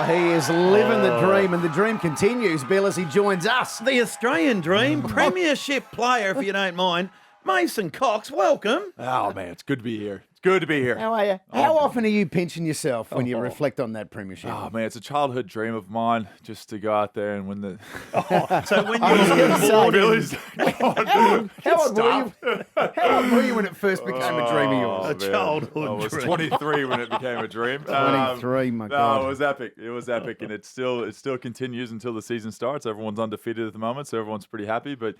he is living the dream, and the dream continues, Bill, as he joins us. The Australian dream, premiership player, if you don't mind, Mason Cox, welcome. Oh, man, it's good to be here. It's good to be here. How are you? How often are you pinching yourself when you reflect on that premiership? Oh, man, it's a childhood dream of mine just to go out there and win the... So when you were born, Billy's... How old were you when it first became a dream of yours? A childhood I was dream. 23 when it became a dream. 23, my God. No, it was epic. It was epic, and it still continues until the season starts. Everyone's undefeated at the moment, so everyone's pretty happy, but...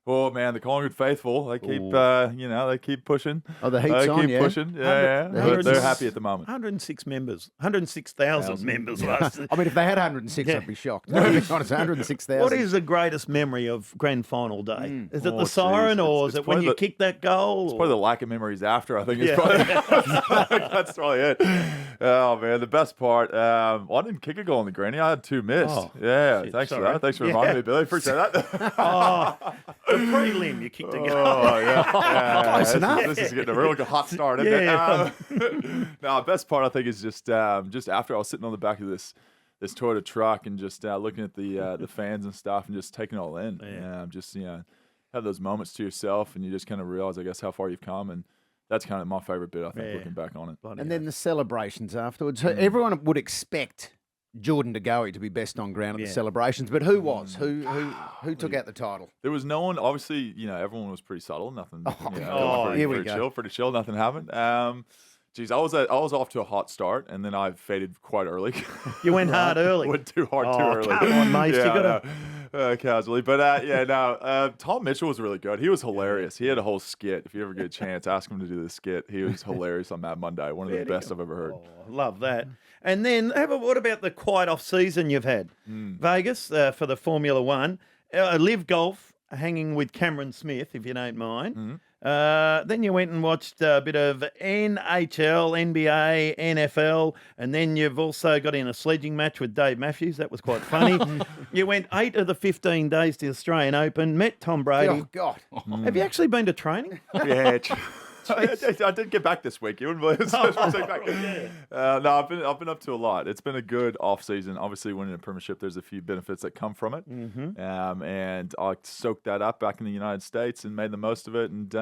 Oh man, the Collingwood faithful, they keep, they keep pushing. Oh, the heat's they on, keep yeah? pushing, yeah. But they're happy at the moment. 106 members, 106,000 members last. I mean, if they had 106, I'd be shocked. To be honest, 106,000. What is the greatest memory of grand final day? Is it Oh, the siren, geez. or It's is it when probably you the- kick that goal? It's probably the lack of memories after. I think Yeah. it's probably that's probably it. Oh man, the best part. I didn't kick a goal in the granny. I had 2 missed. Oh, yeah, shit, thanks for sorry. that. Thanks for reminding me, Billy. Appreciate that. The prelim, you kicked a goal. Oh yeah, Close enough. This is getting a real hot start, isn't it? No, best part I think is just after I was sitting on the back of this Toyota truck and just looking at the fans and stuff and just taking it all in. Just have those moments to yourself and you just kind of realize, I guess, how far you've come, and that's kind of my favorite bit. I think looking back on it. And then the celebrations afterwards. Everyone would expect Jordan De Goey to be best on ground at the celebrations, but who was? Who took out the title? There was no one. Obviously, everyone was pretty subtle. Nothing. Here we go. Pretty chill. Nothing happened. Geez, I was off to a hot start, and then I faded quite early. You went hard early. Went too hard too early. Come on, mate. You got casually, but Tom Mitchell was really good. He was hilarious. He had a whole skit. If you ever get a chance, ask him to do the skit. He was hilarious on Mad Monday. One of the best I've ever heard. Love that. And then, what about the quiet off season you've had? Vegas for the Formula One, Live Golf, hanging with Cameron Smith, if you don't mind. Then you went and watched a bit of NHL, NBA, NFL, and then you've also got in a sledging match with Dave Matthews. That was quite funny. You went 8 of the 15 days to the Australian Open, met Tom Brady. Oh, God. Have you actually been to training? Yeah. I did get back this week. You wouldn't believe it. No, I've been up to a lot. It's been a good off season. Obviously, winning a premiership, there's a few benefits that come from it. And I soaked that up back in the United States and made the most of it. And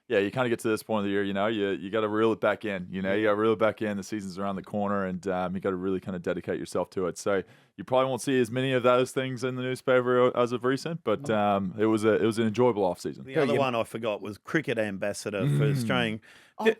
you kind of get to this point of the year, you got to reel it back in. You got to reel it back in. The season's around the corner, and you got to really kind of dedicate yourself to it. So you probably won't see as many of those things in the newspaper as of recent, but it was an enjoyable off season. The other one I forgot was cricket ambassador for Australian.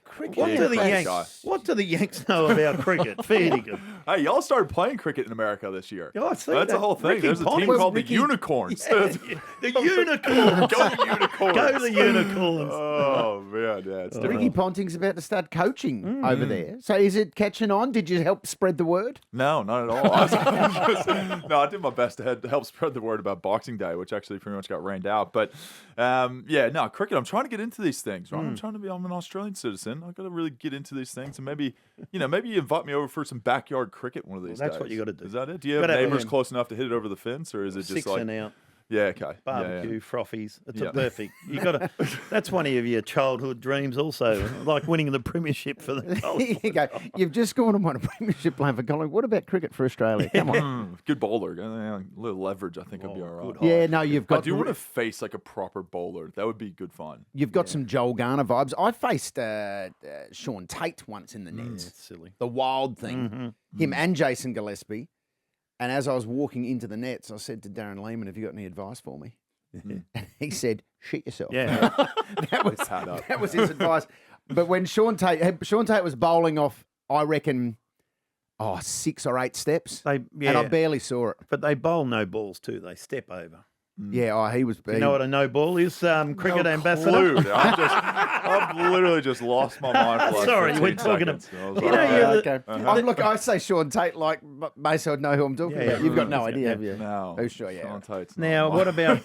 Cricket. What do the Yanks know about cricket? Fair dinkum. Hey, y'all started playing cricket in America this year. Oh, I see That's that. a whole thing. Ricky There's a team Ponting. called the Unicorns. The Unicorns. Go Unicorns. Go the Unicorns. Oh, man. Yeah, it's different. Ricky Ponting's about to start coaching over there. So is it catching on? Did you help spread the word? No, not at all. I did my best to help spread the word about Boxing Day, which actually pretty much got rained out. But, cricket, I'm trying to get into these things, right? I'm an Australian citizen. I've got to really get into these things. And maybe you invite me over for some backyard cricket one of these days. That's what you got to do. Is that it? Do you have neighbors close enough to hit it over the fence? Or is it just 6 and out. Yeah, okay. Barbecue, frothies. It's a perfect. You got to. That's one of your childhood dreams, also, like winning the premiership for the Collingwood. Here you go. You've just gone and won a premiership playing for Collingwood. What about cricket for Australia? Come on. Good bowler. A little leverage, I think I'll be all right. Yeah, no, you've got. I do want to face like a proper bowler. That would be good fun. You've got some Joel Garner vibes. I faced Sean Tate once in the nets. That's silly. The wild thing. Him and Jason Gillespie. And as I was walking into the nets, I said to Darren Lehman, "Have you got any advice for me?" And he said, "Shit yourself." Yeah. that was his advice. But when Sean Tate was bowling off, I reckon, 6 or 8 steps, and I barely saw it. But they bowl no balls too. They step over. Yeah, he was. You know what a no ball is, cricket ambassador? Clue. I've literally just lost my mind for like Sorry, 15 we're talking seconds. I was You like, know, Okay. Look, I say Sean Tate like Mason would know who I'm talking about. You've got no idea, have you? no. Oh, sure, yeah. Sean Tate's not Now, mine. what about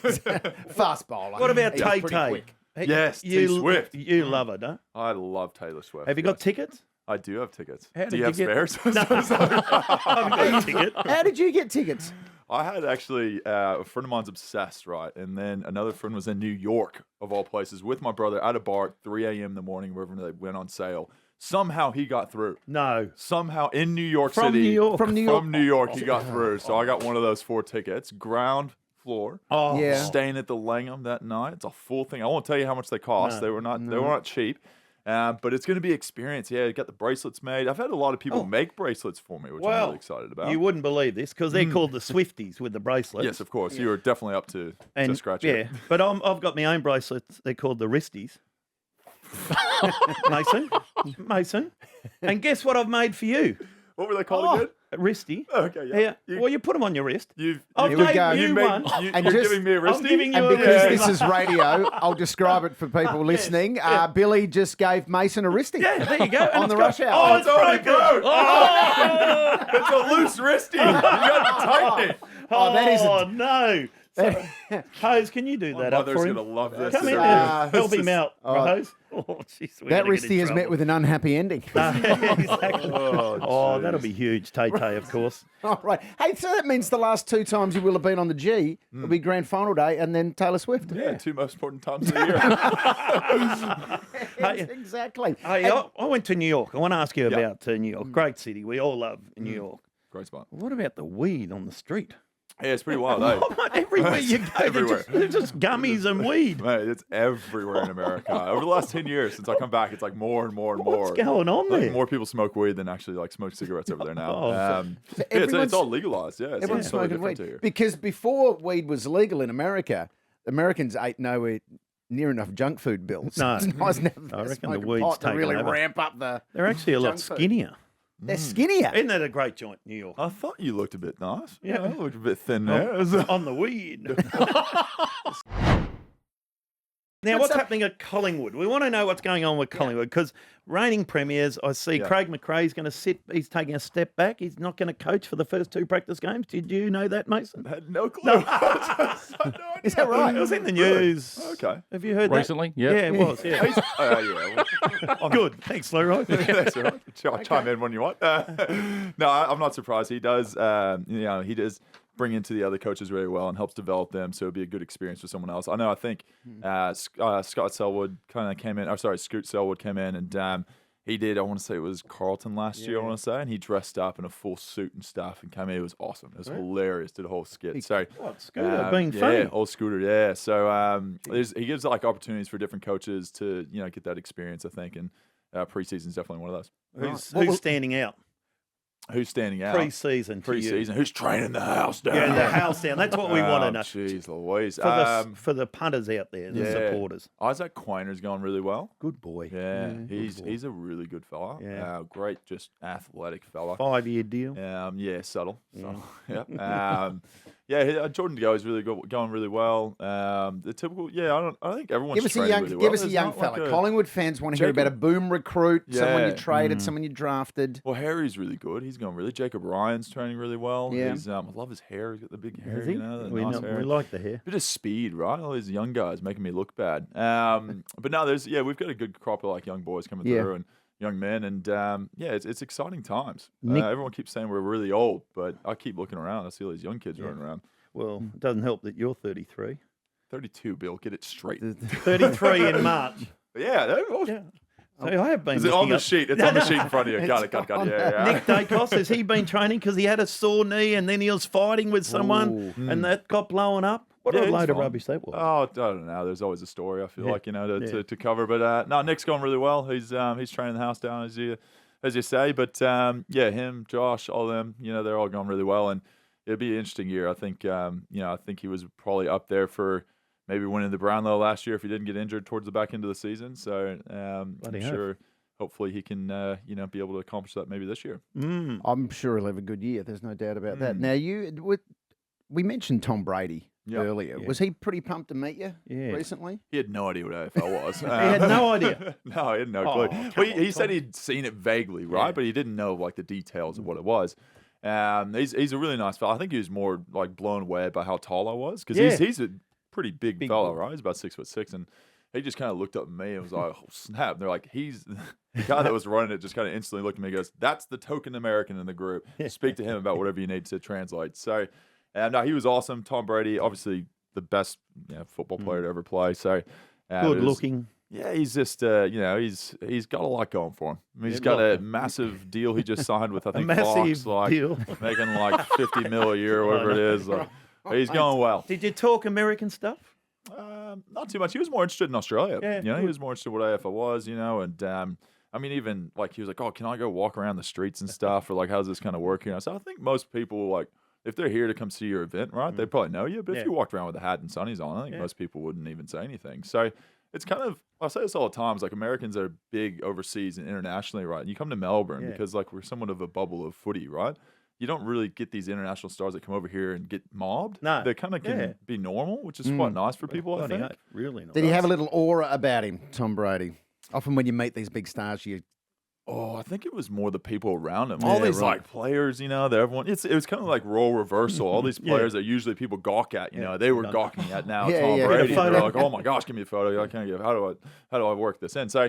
Fast bowler. what about He's Tay pretty Tay? quick. Yes, T Swift. You love it, huh? I love Taylor Swift. Have you got yes. tickets? I do have tickets. How Do did you have you get- spares? No, I haven't got a ticket. How did you get tickets? I had actually a friend of mine's obsessed, right? And then another friend was in New York, of all places, with my brother at a bar at 3 a.m. in the morning, wherever they went on sale. Somehow he got through. No. Somehow in New York From City. New York. From New York. From New York, he got through. So I got one of those 4 tickets, ground floor. Oh, Yeah. Staying at the Langham that night. It's a full thing. I won't tell you how much they cost. They were not cheap. But it's going to be experience. Yeah, got the bracelets made. I've had a lot of people make bracelets for me, which I'm really excited about. You wouldn't believe this because they're called the Swifties with the bracelets. Yes, of course. You were definitely up to scratch yeah, it. but I've got my own bracelets. They're called the Wristies. Mason. And guess what I've made for you? What were they called again? A Wristie. Okay, yeah. Well, you put them on your wrist. Here I've we made go. you one. You're And just- giving me a I'm wristie? giving you And a because wristie. this is radio, I'll describe it for people listening. Billy just gave Mason a wristie. Yeah, there you go. On the rush hour. Oh, it's already broken. broke. Oh, It's a loose wristie. You got to tighten it. Oh, that isn't- Oh, no. Hose, can you do My that up mother's for going him? to love this. Come in This there. is- Help this him is- out, Hose. Oh, jeez. That wristie is met with an unhappy ending. Exactly. Oh, Oh, jeez. that'll be huge, Tay-Tay, of course. All right. Hey, so that means the last 2 times you will have been on the G will be Grand Final Day and then Taylor Swift. Yeah, 2 most important times of the year. Yes, exactly. Hey, I went to New York. I want to ask you about New York. Great city. We all love New York. Great spot. What about the weed on the street? Yeah, it's pretty wild, eh? Oh, man, everywhere you go, Everywhere. they're just gummies and weed. Mate, it's everywhere in America. Over the last 10 years since I come back, it's like more and more and more. What's going on Like, there? more people smoke weed than actually like smoke cigarettes over there now. Oh, yeah, it's everyone's- all legalized. Yeah, it's Everyone's totally smoking different weed. here. Because before weed was legal in America, Americans ate nowhere near enough junk food bills. No. It's nice to have I reckon the smoking weed's pot to taken really over. ramp up the... They're actually a lot Junk food. skinnier. They're skinnier. Isn't that a great joint, New York? I thought you looked a bit nice. Yeah. I looked a bit thin there. On the weed. Now, what's happening at Collingwood? We want to know what's going on with Collingwood because reigning premiers, I see Craig McRae's going to sit. He's taking a step back. He's not going to coach for the first 2 practice games. Did you know that, Mason? I had no clue. Is that right? It was in the news. Okay. Have you heard Recently? that? Yeah. Yeah, it was. Yeah. Yeah. Good. Thanks, Leroy. That's all right. I'll chime in when you want. No, I'm not surprised. He does. He does bring into the other coaches really well and helps develop them. So it'd be a good experience for someone else. I know. I think Scott Selwood kind of came in. Or sorry, Scoot Selwood came in and he did. I want to say it was Carlton last year. I want to say, and he dressed up in a full suit and stuff and came in. It was awesome. It was hilarious. Did a whole skit. So What, Scooter being funny? yeah, old Scooter. Yeah. So he gives like opportunities for different coaches to get that experience. I think and preseason is definitely one of those. Who's standing out? Who's standing out? Pre-season to you. Preseason. Who's training the house down? Yeah, the house down. That's what we want to know. Jeez Louise. For the punters out there, the supporters. Isaac Quiner's going really well. Good boy. Yeah, he's a really good fella. Yeah. Great, just athletic fella. 5-year deal. Yeah, subtle. Yeah. Jordan Go is really good, going really well. The typical. Yeah, I think everyone's Give us a training young, really well. give us a There's young not like fella. a- Collingwood fans want to hear about a boom recruit, someone you Yeah. traded, someone you drafted. Well, Harry's really good. He's going really. Jacob Ryan's training really well. Yeah. He's, I love his hair. He's got the big hair. Is he? You know, the we, nice hair. we like the hair. Bit of speed, right? All these young guys making me look bad. But no, we've got a good crop of like young boys coming Yeah. through and young men, and it's exciting times. Nick- Everyone keeps saying we're really old, but I keep looking around. I see all these young kids running around. Well, it doesn't help that you're 33. 32, Bill, get it straight. 33 in March. Yeah, Yeah. So I have been Is it looking on the up- sheet? It's on the sheet in front of you. Got it. Yeah. Nick Dacos, has he been training because he had a sore knee and then he was fighting with someone and that got blown up? What Yeah, a he's load of fine. rubbish that was. Oh, I don't know. There's always a story. I feel like to cover, but no, Nick's going really well. He's training the house down as you say. But him, Josh, all of them, they're all going really well, and it'll be an interesting year. I think I think he was probably up there for maybe winning the Brownlow last year if he didn't get injured towards the back end of the season. So I'm sure. Hopefully he can, be able to accomplish that maybe this year. I'm sure he'll have a good year. There's no doubt about that. Now, we mentioned Tom Brady earlier. Yeah. Was he pretty pumped to meet you Yeah. recently? He had no idea what AFL was. He had no idea. No, he had no Oh, clue. come Well, on, he said Tom. he'd seen it vaguely, right? But he didn't know like the details of what it was. He's a really nice fella. I think he was more like blown away by how tall I was because he's a pretty big fella, boy. right? He's about 6'6", and he just kind of looked up at me and was like, "Oh snap!" And they're like, "He's the guy that was running it." Just kind of instantly looked at me and goes, "That's the token American in the group. Speak to him about whatever you need to translate." So, no, he was awesome. Tom Brady, obviously the best football player to ever play. So, Good looking. Yeah, he's just, he's got a lot going for him. I mean, he's got a massive deal he just signed with, I think, Fox, deal. making like 50 mil a year or whatever it is. Like, he's going well. Did you talk American stuff? Not too much. He was more interested in Australia. Yeah, he was more interested in what AFL was, and I mean, even like he was like, oh, can I go walk around the streets and stuff? Or like, how's this kind of work here? So I think most people, like, if they're here to come see your event, right, they probably know you. But if you walked around with a hat and sunnies on, I think most people wouldn't even say anything. So it's kind of, I say this all the time, it's like Americans are big overseas and internationally, right? And you come to Melbourne because like we're somewhat of a bubble of footy, right? You don't really get these international stars that come over here and get mobbed. No. They kind of can be normal, which is quite nice for people, I think. Really nice. Did he have a little aura about him, Tom Brady? Often when you meet these big stars, I think it was more the people around him. All these like players, that everyone. It was kind of like role reversal. All these players that usually people gawk at, they were gawking at now Tom Brady. They're like, oh my gosh, give me a photo. I can't give. How do I work this in? So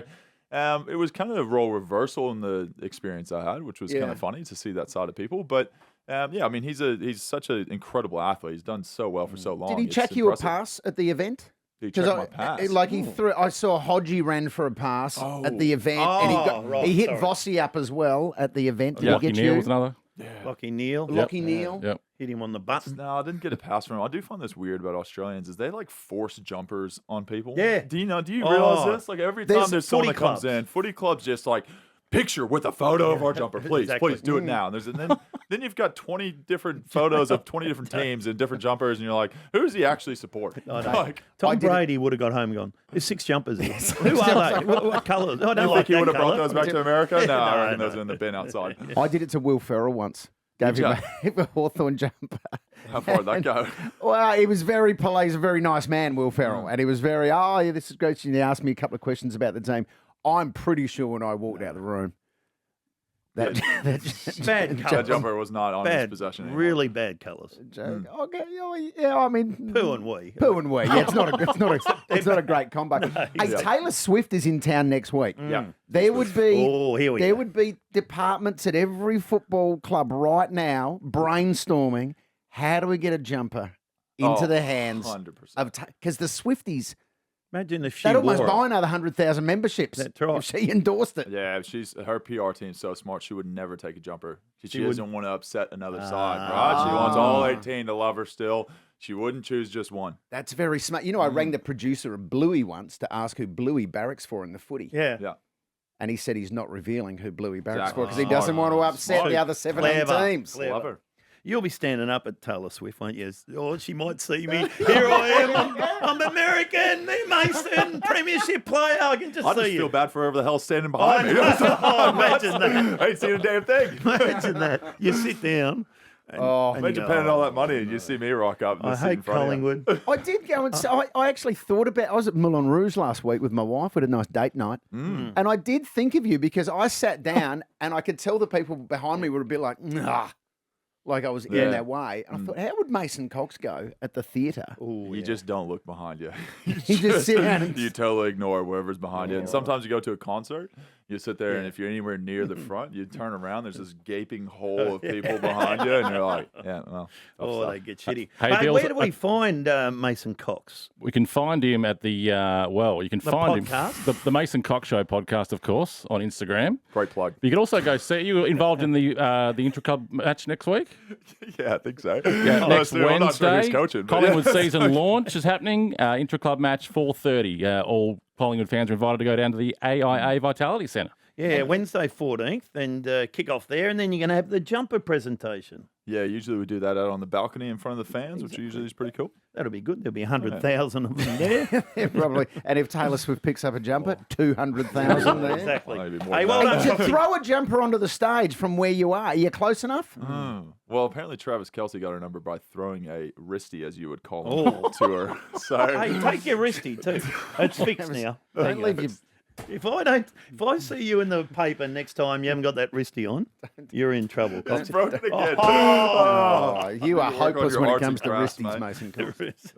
it was kind of a role reversal in the experience I had, which was kind of funny to see that side of people. But I mean, he's such an incredible athlete. He's done so well for so long. Did he check you a pass at the event? He checked my pass. Like he threw. I saw Hodgie ran for a pass at the event, and he hit Vossi up as well at the event. Did he get Neal was another. Lockie Neal. Lockie Neal. Yep. Hit him on the button. No, I didn't get a pass from him. I do find this weird about Australians is they like force jumpers on people. Yeah. Do you realize this? Like every time there's someone that comes in, footy clubs just like picture with a photo of our jumper, please, please do it now. And then you've got 20 different photos of 20 different teams and different jumpers, and you're like, who does he actually support? Tom Brady would have got home and gone, there's 6 jumpers here. Who are they? What colours? I don't think he would have brought those back to America? No, I reckon those are in the bin outside. I did it to Will Ferrell once. Gave him a Hawthorn jumper. How far did that go? Well, he was very polite. He's a very nice man, Will Ferrell. And he was very, this is great. And he asked me a couple of questions about the team. I'm pretty sure when I walked out of the room, that bad colours. That jumper was not on his possession anymore. Really bad colours. Okay, I mean, poo and wee. Poo and wee. Yeah, it's not a great combo. Hey, Taylor Swift is in town next week. Yeah, there would be departments at every football club right now brainstorming how do we get a jumper into the hands 100%. of because the Swifties. Imagine if she they'd almost buy another 100,000 memberships. That's right. If she endorsed it. Yeah, her PR team's so smart. She would never take a jumper. She doesn't want to upset another side, right? She wants all 18 to love her still. She wouldn't choose just one. That's very smart. I rang the producer of Bluey once to ask who Bluey barracks for in the footy. Yeah. And he said he's not revealing who Bluey barracks for because he doesn't want to upset the other 17 teams. Clever. You'll be standing up at Taylor Swift, won't you? Oh, she might see me. Here I am. I'm American, Mason, premiership player. I can just see you. I just feel bad for whoever the hell's standing behind me. Imagine that. I ain't seen a damn thing. Imagine that. You sit down. Imagine paying all that money and you see me rock up. I hate Collingwood. I did go and I actually thought about. I was at Moulin Rouge last week with my wife. We had a nice date night, and I did think of you because I sat down and I could tell the people behind me were a bit like, nah. Like I was in their way. And I thought, how would Mason Cox go at the theatre? You just don't look behind you. You just sit down and... You totally ignore whoever's behind you. And sometimes you go to a concert, you sit there, and if you're anywhere near the front, you turn around, there's this gaping hole of people behind you, and you're like, they get shitty. Hey, Bill, where do we find Mason Cox? We can find him at the find podcast? him the Mason Cox Show podcast, of course, on Instagram. Great plug. You can also go see. You involved in the intra-club match next week? Yeah, I think so. Yeah, next Wednesday, I'm not sure who's coaching, Collingwood season launch is happening. Intra-club match 4:30. All Collingwood fans are invited to go down to the AIA Vitality Centre. Yeah, Wednesday 14th, and kick off there, and then you're going to have the jumper presentation. Yeah, usually we do that out on the balcony in front of the fans, which usually is pretty cool. That'll be good. There'll be 100,000 of them there. Yeah, probably. And if Taylor Swift picks up a jumper, 200,000 there. Exactly. Hey, to throw a jumper onto the stage from where you are you close enough? Well, apparently Travis Kelce got her number by throwing a wristie, as you would call him, to her. So, hey, take your wristie too. It's fixed now. Don't leave your... If I see you in the paper next time you haven't got that wristie on, you're in trouble. It's broken again. You are hopeless when it comes to wristies, Mason Cox.